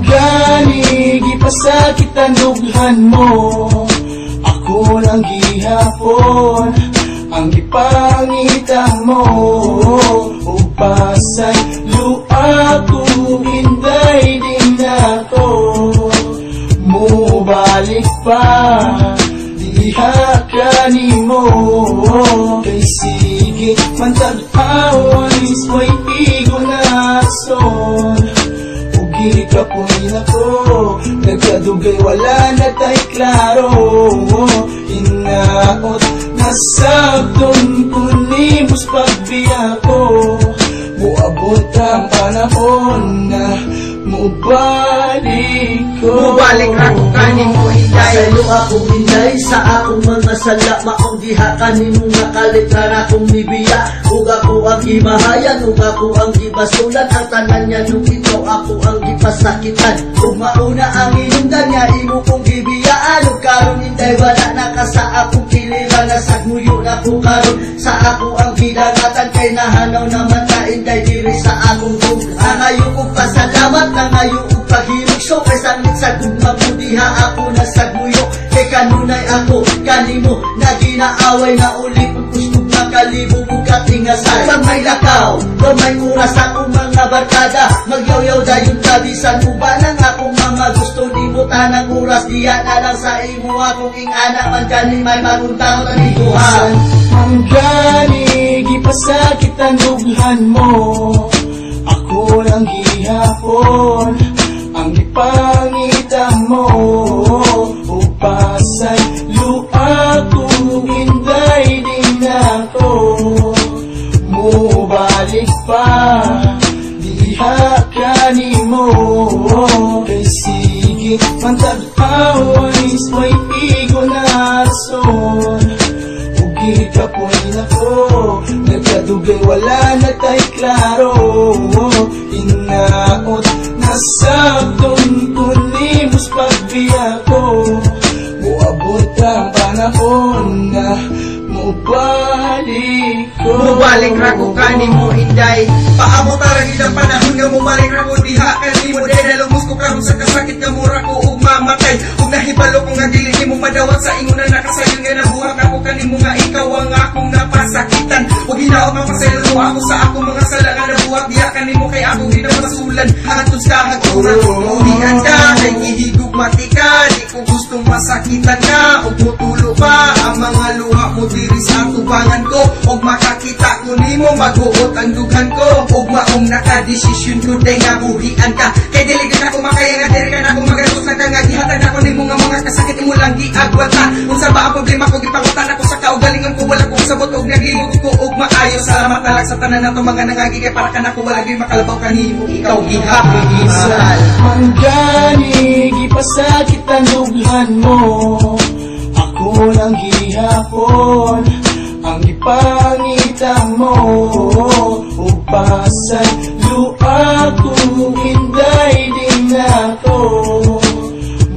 Mangganig ipasakit ang dughan mo, ako lang gihapon ang ipangita mo. Upasay luha ko, hinday din ako. Mubalik pa, diha ka nimo. Kay sige man tag-awan, isway igo na son. Ugi ka po nako, nagkadugay wala na tay klaro. Inaot nasabton kunimos pagbiya ko. Muabot ang panahon na mubalik ko. Mubalik ako kanimo hinday, sa'yo ako hinday sa akong mga sala. Maong diha kanimo nga kalitra na akong nibiya. Ug ako ang gimahayan, ug ako ang gibasulan. Ang tanan niya nung ikaw ako ang gipasakitan. Ug mauna ang inundan niya imo kong gibiyaan. Ug karon hinday wala na ka sa akong kilira. Nasagmuyo na ko karon sa ako ang gidangatan. Kay nahanaw naman na hinday diri sa akong tug. Nangayo kong pasalamat, nangayo kong paghirog. So kay sangit sa gugma mo diha ako nasagmuyo. Kay kanunay ako kanimo na ginaaway na uli kung gusto makalibog kong katingasan. Pag may lakaw, pag may oras akong mga barkada, magyaw-yaw dayon tabisan mo ba nang akong mga gusto di mo tanang oras. Diya na lang sa imo akong ingana man dyan may maguntaw na niguhan. Mangganig ipasakit ang dughan mo, ako lang gihapon ang ipangita mo. Upasay luha ko, hinday din ako. Mubalik pa, diha ka nimo. Kay sige man tag-awan, isway igo na son. Ugi ka po nako, nagkadugay wala na tay klaro. Inaot nasabton kunimos pagbiya ko. Muabot ang panahon na mubalik ko. mubalik ra ko kanimo hinday. Paabot ra gid ang panahon nga mubalik ra ko diha kanimo. Dahil nalumos ko karon sa kasakit nga mura ko ug mamatay. Ug nahibalo ko nga dili nimo madawat sa ingon na nakasayon nga nabuhat ako kanimo nga ikaw ang akong napasakitan. Ug hinaot mapasaylo ako sa akong mga sala nga nabuhat diha kanimo kay akong ginapasulan. Hangtod sa hagturan ug handa kay gihigog matika. Di ko gustong masakitan ka ug mutulo pa ang mga luha mo diri sa tubangan ko. Og makakita ko nimo maguot ang dughan ko. Og maong nakadesisyon ko day nga buhian ka. Kay dili gid ako makaya nga diri ka na ako magatos na ka nga gihatag ako nimo nga mga kasakit mo lang giagwata. Unsa ba ang problema ko gipangutan ako sa kaugalingon ko wala kong sabot og naglibot ko og maayo. Salamat na lang sa tanan nato mga nangagi kay para kanako wala gyud makalabaw kanimo. Ikaw gihapi gisal. Mangganig ipasakit ang dughan mo, ako lang gihapon ang ipangita mo. Upasay luha ko, hinday din ako.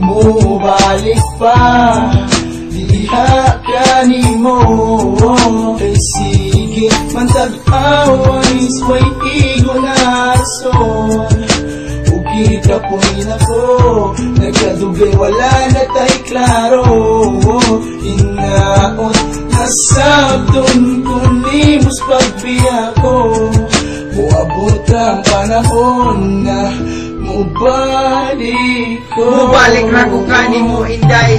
Mubalik pa, diha ka nimo. Kay sige man tag-awan, isway igo na son. Ugi ka po nako, nagkadugay wala na tay klaro. Inaot nasabton kunimos pagbiya ko. Muabot ang panahon na mubalik ko. mubalik ra ko kanimo hinday.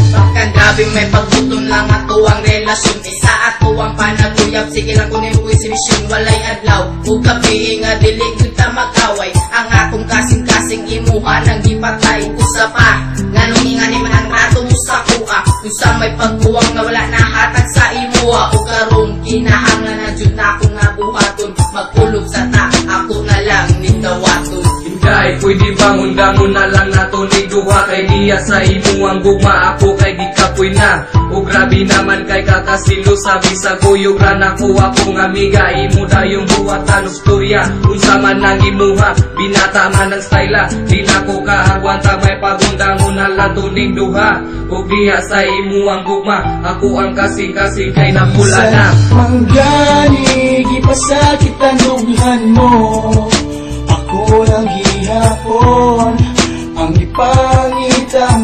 Bakang grabing may pagbuton lang ato ang relasyon. Isa ato ang panaguyab, sige lang kunin mo exhibition. Walay adlaw, ug gabi nga dili kita mag-away. Ang akong kasing-kasing imuha nang gipatay. Usa pa, nganong ingani man ang rato mo sa kuha. Usa may pagkuwang nga wala nahatag sa imuha. Ug karon kinahanglan na jud na ako nga buhaton. Magkulog sa ta, ako na lang nindawaton. Hinday, pwede bang undangon na lang nato ni duha. Kay diya sa imo ang gugma, ako kay gikapoy na. O grabe naman kay kakasilo, sabi sa kuyog ra nako akong amiga. Imo dayong buhatan og storya, unsa man ang imuha. Binata man ang styla, di na ko kaagwanta. May pagundangon na lang to ning duha. O diya sa imo ang gugma, ako ang kasing-kasing kay napula na. Mangganig ipasakit ang dughan mo, ako lang gihapon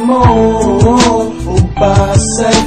mo ug pasay